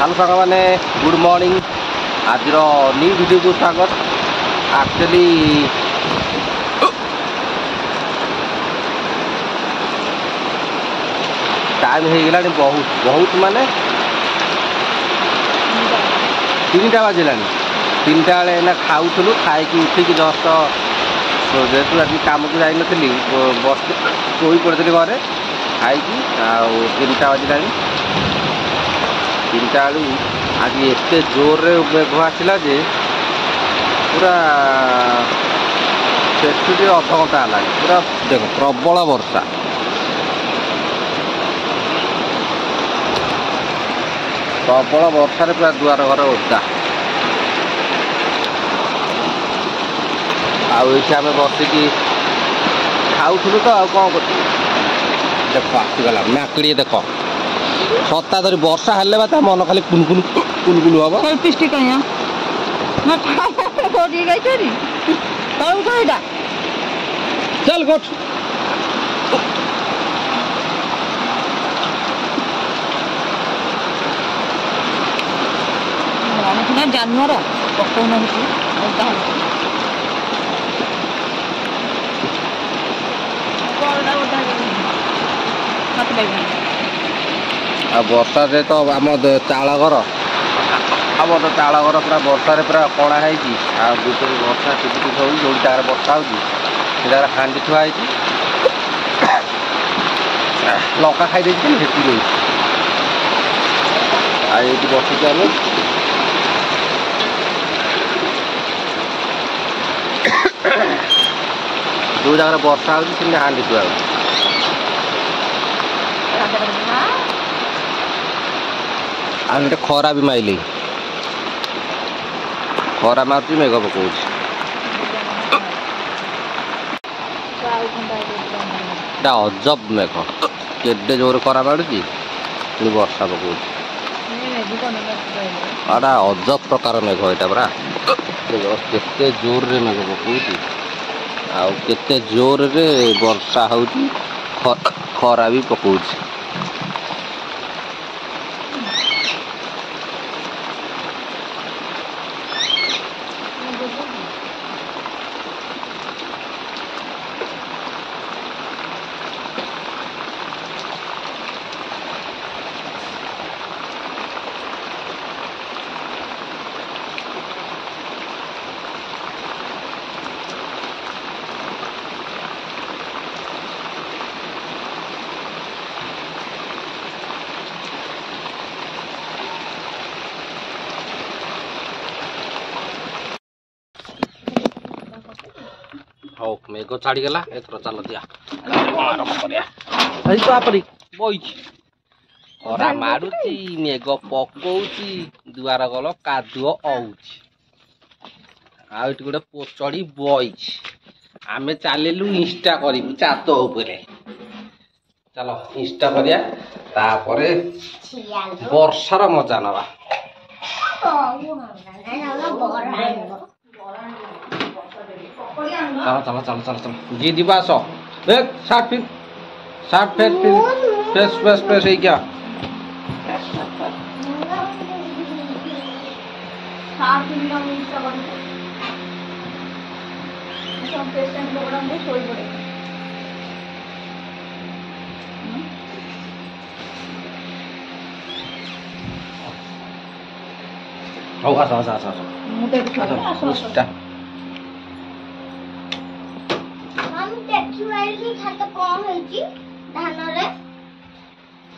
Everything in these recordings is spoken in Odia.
हेलो सांग मैंने गुड मॉर्निंग आज न्यू वीडियो को स्वागत। एक्चुअली टाइम हो गला बहुत बहुत माने 3टा बाजिला 3टा बेले ना खाऊलु खाई उठिक जस्ट जेहतु आज कम को जाई नथली बस शोई पड़ती घरे खाई 3टा बाजिला 3टा बेलू आज एते जोर रे मेघ आसला जे पूरा से अध घंटा है पूरा देख प्रबल वर्षा प्रबल वर्षा पूरा दुआर घर ओदा आम बसिकी खाऊलु तो आउ कौन कर देख आसीगला मैकड़ी देख सत्ता धरी वर्षा हेले बा मन खाली कुनकुन कुनकुन हम चल गोट जानवर वर्षा से तो आम चाल घर आम तो चाल घर पूरा वर्षा पूरा कड़ा है वर्षा टिपी हो जो जगह वर्षा हो जगह हांडी थुआ लंका खाई देखिए हेती ये बसुचे आम जो जगह वर्षा हो हांडी थुआ खरा भी माइल खरा मार्च मेघ पकाऊ अजब मेघ के जोर खरा मारूँ वर्षा पकाऊ अजब प्रकार मेघ यहाँ परा के जोर रे मेघ पकाऊ आते जोर रे वर्षा हो खरा भी पकाऊ हौ मेघ छाड़गला एथर चल दिया तापरी बई खरा मारुची मेघ पकौची दुआर गल कादुଅ औची आठ गोटे पोचड़ी बई आमे चलिलु इंस्टा करू चात उपरे चलो इंस्टा करिया तापरे वर्षार मजा नवा चलो चलो चलो चलो चलो जी दीवा सो देख शर्ट फेर फ्रेश फ्रेश फ्रेश है क्या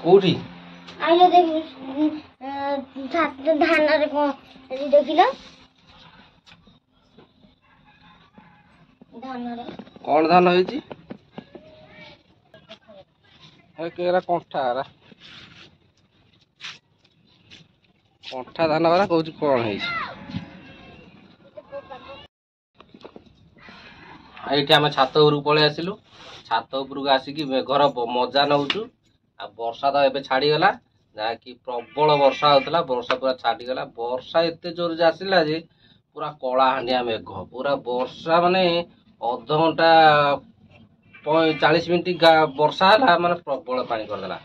कौटी आइलो देख धान रे देखिल धान रे कौन धान होइची केरा कंठा धान वाला कहूँ कौन है ये आम छात उपरक पलि आसिलु छात उपरक आसिकी मेघर मजा नौचु आ वर्षा तो एबे छाड़ीगला जहाँकि प्रबल वर्षा होता वर्षा पूरा छाड़ीगला वर्षा एत जोर से आसला जे पूरा कला हांडिया मेघ पूरा वर्षा माने अध घंटा 40 मिनिट वर्षा है माने प्रबल पानी करदेला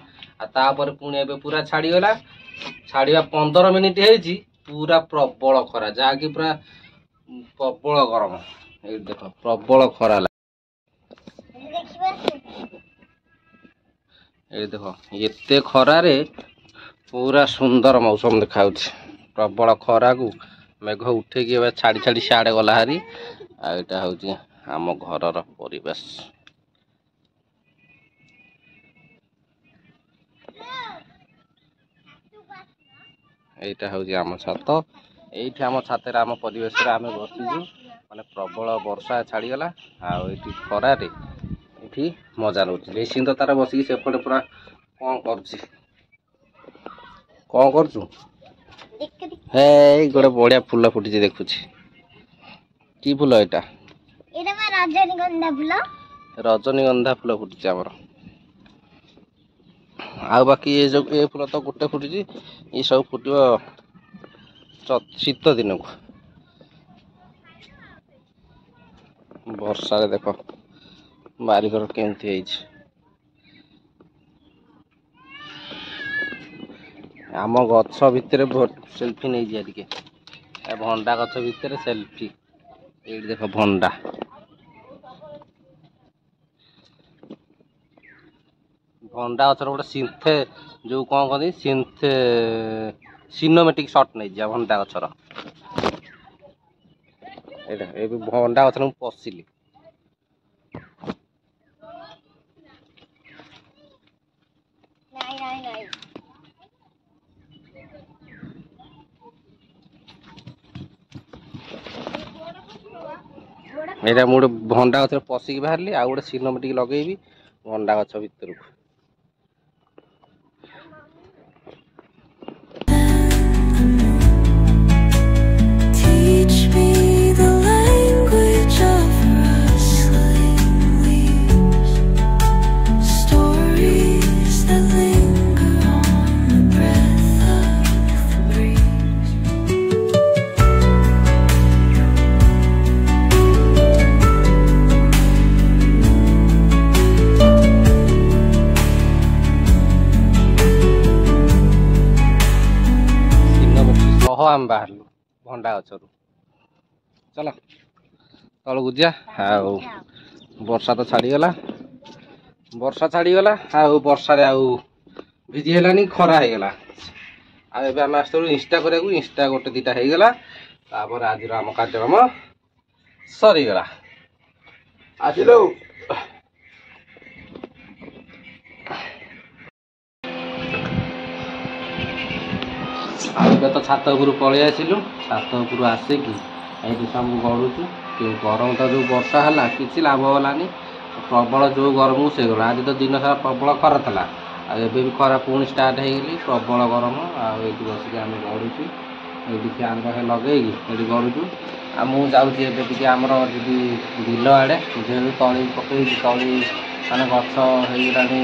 पुणी एबे पूरा छाड़ीगला ଛାଡ଼ିବା 15 ମିନିଟ୍ ହେଇଛି ପୁରା ପ୍ରବଳ ଖରା, ଯାହାକି ପୁରା ପ୍ରବଳ ଗରମ। ଏଇଠି ଦେଖ ପ୍ରବଳ ଖରା ହେଲା। ଏଇ ଦେଖ ଏତେ ଖରାରେ ପୁରା ସୁନ୍ଦର ମୌସମ ଦେଖାଯାଉଛି। ପ୍ରବଳ ଖରାକୁ ମେଘ ଉଠେଇକି ଏବେ ଛାଡ଼ି ଛାଡ଼ି ସିଆଡ଼େ ଗଲା ହାରି। ଆଉ ଏଇଟା ହେଉଛି ଆମ ଘରର ପରିବେଶ। এইটা ହେଉଛି ଆମ ଛାତ। ଏଇଠି ଆମ ଛାତରେ ଆମ ପରିବେଶରେ ଆମେ ବସିଛୁ, ମାନେ ପ୍ରବଳ ବର୍ଷା ଛାଡ଼ିଗଲା। ଆଉ ଏଇଠି ଖରାରେ ଏଠି ମଜା ନେଉଛି। ନିଶ୍ଚିନ୍ତ ତାର ବସିକି ସେପଟେ ପୁରା କ'ଣ କରୁଛି, କ'ଣ କରୁଛୁ? ହେଇ ଗୋଟେ ବଢ଼ିଆ ଫୁଲ ଫୁଟିଛି ଦେଖୁଛି। କି ଫୁଲ ଏଇଟା? ରଜନୀଗନ୍ଧା ଫୁଲ। ରଜନୀଗନ୍ଧା ଫୁଲ ଫୁଟିଛି ଆମର। ଆଉ ବାକି ଏ ଫୁଲ ତ ଗୋଟେ ଫୁଟିଛି, ଏ ସବୁ ଫୁଟିବ ଶୀତ ଦିନକୁ। ବର୍ଷାରେ ଦେଖ ବାରିଘର କେମିତି ହେଇଛି। ଆମ ଗଛ ଭିତରେ ସେଲ୍ଫି ନେଇଯିବା ଟିକେ। ଭଣ୍ଡା ଗଛ ଭିତରେ ସେଲ୍ଫି। ଏଇଠି ଦେଖ ଭଣ୍ଡା। ଭଣ୍ଡା ଗଛର ଗୋଟେ ଯୋଉ କ'ଣ କହନ୍ତି ସିନେମାଟିକ୍ ସଟ୍ ନେଇଯିବା ଭଣ୍ଡା ଗଛର। ଏଇଟା ଏବେ ଭଣ୍ଡା ଗଛରେ ମୁଁ ପଶିଲି। ଏଇଟା ମୁଁ ଗୋଟେ ଭଣ୍ଡା ଗଛରେ ପଶିକି ବାହାରିଲି। ଆଉ ଗୋଟେ ସିନେମାଟିକ୍ ଲଗେଇବି ଭଣ୍ଡା ଗଛ ଭିତରକୁ। ଆମେ ବାହାରିଲୁ ଭଣ୍ଡା ଗଛରୁ। ଚାଲ ତଳକୁ ଯିବା। ଆଉ ବର୍ଷା ତ ଛାଡ଼ିଗଲା, ଆଉ ବର୍ଷାରେ ଆଉ ଭିଜି ହେଲାନି, ଖରା ହେଇଗଲା। ଆଉ ଏବେ ଆମେ ଆସିଥିଲୁ ଇନଷ୍ଟା କରିବାକୁ। ଇନଷ୍ଟା ଗୋଟେ ଦିଟା ହେଇଗଲା। ତାପରେ ଆଜିର ଆମ କାର୍ଯ୍ୟକ୍ରମ ସରିଗଲା। ଆସିଲୁ ଆଉ ଏବେ ତ ଛାତ ଉପରୁ ପଳେଇ ଆସିଲୁ। ଛାତ ଉପରୁ ଆସିକି ଏଇଠି ସବୁ ଗଡ଼ୁଛୁ। ଗରମ ତ ଯେଉଁ ବର୍ଷା ହେଲା କିଛି ଲାଭ ହେଲାନି। ପ୍ରବଳ ଯେଉଁ ଗରମକୁ ସେଇଗଲା। ଆଜି ତ ଦିନ ସାରା ପ୍ରବଳ ଖରା ଥିଲା, ଆଉ ଏବେ ବି ଖରା ପୁଣି ଷ୍ଟାର୍ଟ ହେଇଗଲି, ପ୍ରବଳ ଗରମ। ଆଉ ଏଇଠି ବସିକି ଆମେ ଗଡ଼ୁଛୁ। ଏଇଠି ଫ୍ୟାନ୍ ପାଖରେ ଲଗେଇକି ଏଇଠି ଗଡ଼ୁଛୁ। ଆଉ ମୁଁ ଯାଉଛି ଏବେ ଟିକେ ଆମର ଯିବି ବିଲ ଆଡ଼େ। ଯେହେତୁ ତଳି ପକେଇଛି, ତଳି ମାନେ ଗଛ ହେଇଗଲାଣି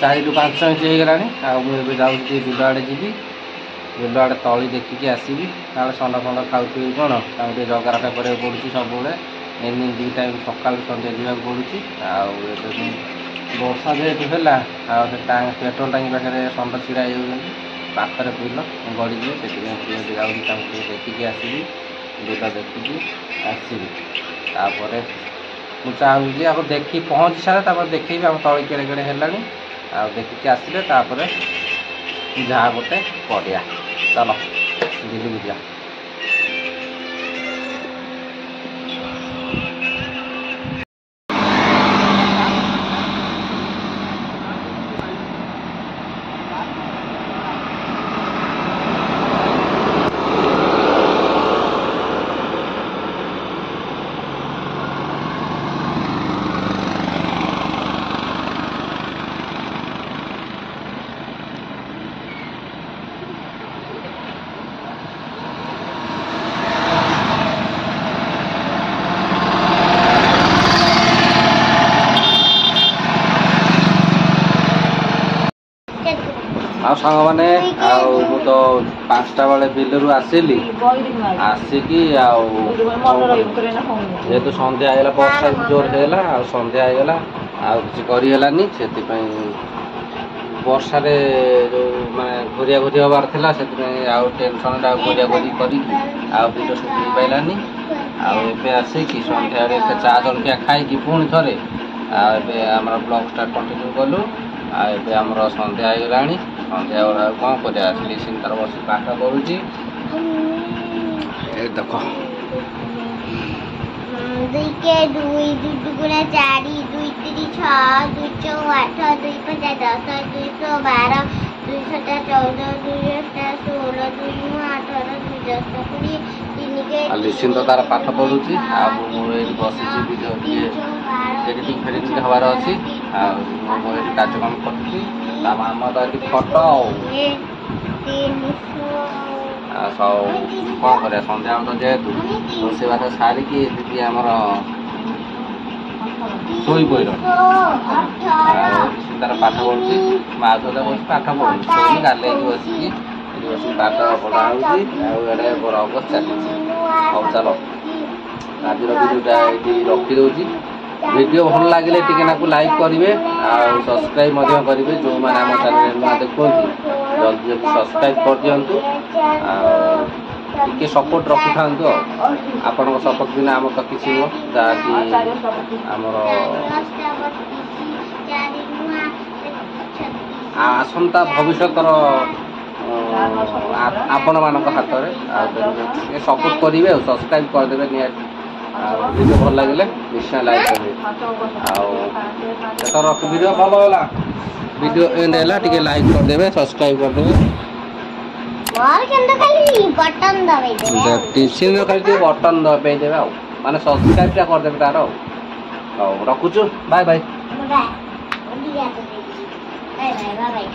4 ରୁ 5 ଇଞ୍ଚ ହେଇଗଲାଣି। ଆଉ ମୁଁ ଏବେ ଯାଉଛି ଟିକେ ବିଲ ଆଡ଼େ ଯିବି। ବିଲ ଆଡ଼େ ତଳି ଦେଖିକି ଆସିବି। ତାପରେ ଷଣ୍ଢ ଖାଉଥିବି କ'ଣ, ତାଙ୍କୁ ଟିକେ ଜଗା ରଖା କରିବାକୁ ପଡ଼ୁଛି ସବୁବେଳେ। ଏମିତି 2 ଟାଇମ୍ ସକାଳୁ ସନ୍ଧ୍ୟା ଯିବାକୁ ପଡ଼ୁଛି। ଆଉ ଏବେ ବର୍ଷା ଯେହେତୁ ହେଲା, ଆଉ ସେ ପେଟ୍ରୋଲ ଟାଙ୍କି ପାଖରେ ଷଣ୍ଢ ଛିଡ଼ା ହେଇଯାଉଛନ୍ତି। ପାଖରେ ବିଲ ଗଡ଼ିଯିବେ, ସେଥିପାଇଁ ଯାଉଛି ତାଙ୍କୁ ଟିକେ ଦେଖିକି ଆସିବି। ବିଲ ଦେଖିକି ଆସିବି। ତାପରେ ମୁଁ ଚାହୁଁଛି ଆଗ ଦେଖି ପହଞ୍ଚି ସାରେ, ତାପରେ ଦେଖେଇବି ଆମ ତଳି କେଡ଼େ କେଡ଼େ ହେଲାଣି। ଆଉ ଦେଖିକି ଆସିଲେ ତାପରେ ଯାହା ଗୋଟେ କରିବା। ଚାଲ ବିଲକୁ ଯିବା। ଆଉ ସାଙ୍ଗମାନେ, ଆଉ ମୁଁ ତ 5ଟା ବେଳେ ବିଲରୁ ଆସିଲି। ଆସିକି ଆଉ ଯେହେତୁ ସନ୍ଧ୍ୟା ହେଇଗଲା, ବର୍ଷା ଜୋର ହେଇଗଲା, ଆଉ ସନ୍ଧ୍ୟା ହେଇଗଲା, ଆଉ କିଛି କରିହେଲାନି। ସେଥିପାଇଁ ବର୍ଷାରେ ଯେଉଁ ମାନେ ଘୋରିଆ ଘୋରି ହବାର ଥିଲା ସେଥିପାଇଁ ଆଉ ଟେନସନରେ ଆଉ ଘୋରିଆ ଘୋରି କରିକି ଆଉ ଭିଡ଼ିଓ ସୁଟ୍ ହେଇପାରିଲାନି। ଆଉ ଏବେ ଆସିକି ସନ୍ଧ୍ୟାରେ ଏତେ ଚା ଜଳଖିଆ ଖାଇକି ପୁଣି ଥରେ ଆଉ ଏବେ ଆମର ବ୍ଲଗ୍ଟା କଣ୍ଟିନ୍ୟୁ କଲୁ। ଆଉ ଏବେ ଆମର ସନ୍ଧ୍ୟା ହେଇଗଲାଣି। ସନ୍ଧ୍ୟା ବେଳେ ଆଉ କ'ଣ କରିବା ଲିସିନ୍ ତାର ବସି ପାଠ ପଢ଼ୁଛି। ଏ ଦେଖ 2 के 2 2 दुगुना 4 2 3 6 2 4 8 2 5 10 2 12 2 7 14 2 8 16 2 18 2 10 20 3 के ଲିସିନ୍ ତ ତାର ପାଠ ପଢ଼ୁଛି ଆଉ ମୁଁ ଏଇଠି ବସିଛି ଭିଡ଼ିଓ ଟିକେ ଏଡ଼ିଟିଂ ଫେଡ଼ିଟିଂ ହେବାର ଅଛି। ଆଉ ମୁଁ ଏଇଠି କାର୍ଯ୍ୟକ୍ରମ କରୁଛି। ତା ମାମା ତ ଏଠି ଫଟୋ ଆଉ ସବୁ କ'ଣ କରିବା ସନ୍ଧ୍ୟାବେଳ ତ ଯେହେତୁ ରୋଷେଇବାସ ସାରିକି ଦିଦି ଆମର ଶୋଇ ପଡ଼ିଲଣି। ଆଉ ତାର ପାଠ ପଢ଼ୁଛି ମା ତ ବସି ପାଠ ପଢ଼ୁଛି ଶୋଇନି ଗାଲେଇକି ବସିକି ଏଠି ବସିକି ପାଠ ପଢ଼ା ହେଉଛି। ଆଉ ଏଡ଼େ ବଡ଼ ଅବସ୍ଥା ଚାଲିଛି। ହଉ ଚାଲ ଆଜିର ଭିଡ଼ିଓଟା ଏଇଠି ରଖିଦେଉଛି। ଭିଡ଼ିଓ ଭଲ ଲାଗିଲେ ଟିକେ ନାକୁ ଲାଇକ୍ କରିବେ ଆଉ ସବସ୍କ୍ରାଇବ୍ ମଧ୍ୟ କରିବେ। ଯେଉଁମାନେ ଆମ ଚ୍ୟାନେଲ୍ ନୂଆ ଦେଖୁଛନ୍ତି ଜଲ୍ଦି ଜଲ୍ଦି ସବସ୍କ୍ରାଇବ୍ କରିଦିଅନ୍ତୁ। ଆଉ ଟିକେ ସପୋର୍ଟ ରଖିଥାନ୍ତୁ। ଆଉ ଆପଣଙ୍କ ସପୋର୍ଟ ବିନା ଆମର ତ କିଛି ନୁହଁ। ଯାହାକି ଆମର ଆସନ୍ତା ଭବିଷ୍ୟତର ଆପଣମାନଙ୍କ ହାତରେ। ଆଉ ଟିକେ ସପୋର୍ଟ କରିବେ ଆଉ ସବସ୍କ୍ରାଇବ୍ କରିଦେବେ ନିହାତି। ଆଉ ଭିଡ଼ିଓ ଭଲ ଲାଗିଲେ ନିଶ୍ଚୟ ଲାଇକ୍ କରିବେ। ଆଉ ଏଥର ଭିଡ଼ିଓ ଭଲ ହେଲା ଭିଡ଼ିଓ ଏଣ୍ଡ ହେଲା ଟିକେ ଲାଇକ୍ କରିଦେବେ ସବସ୍କ୍ରାଇବ୍ କରିଦେବେ। मोर केंद्र खाली बटन दबाई दे टिसिन खाली ଟିକେ ବଟନ ଦବାଇଦେବେ ଆଉ ମାନେ ସବସ୍କ୍ରାଇବ୍ ଟା କରିଦେବେ ତାର ଆଉ। ହଉ ରଖୁଛୁ bye bye. Bye bye bye bye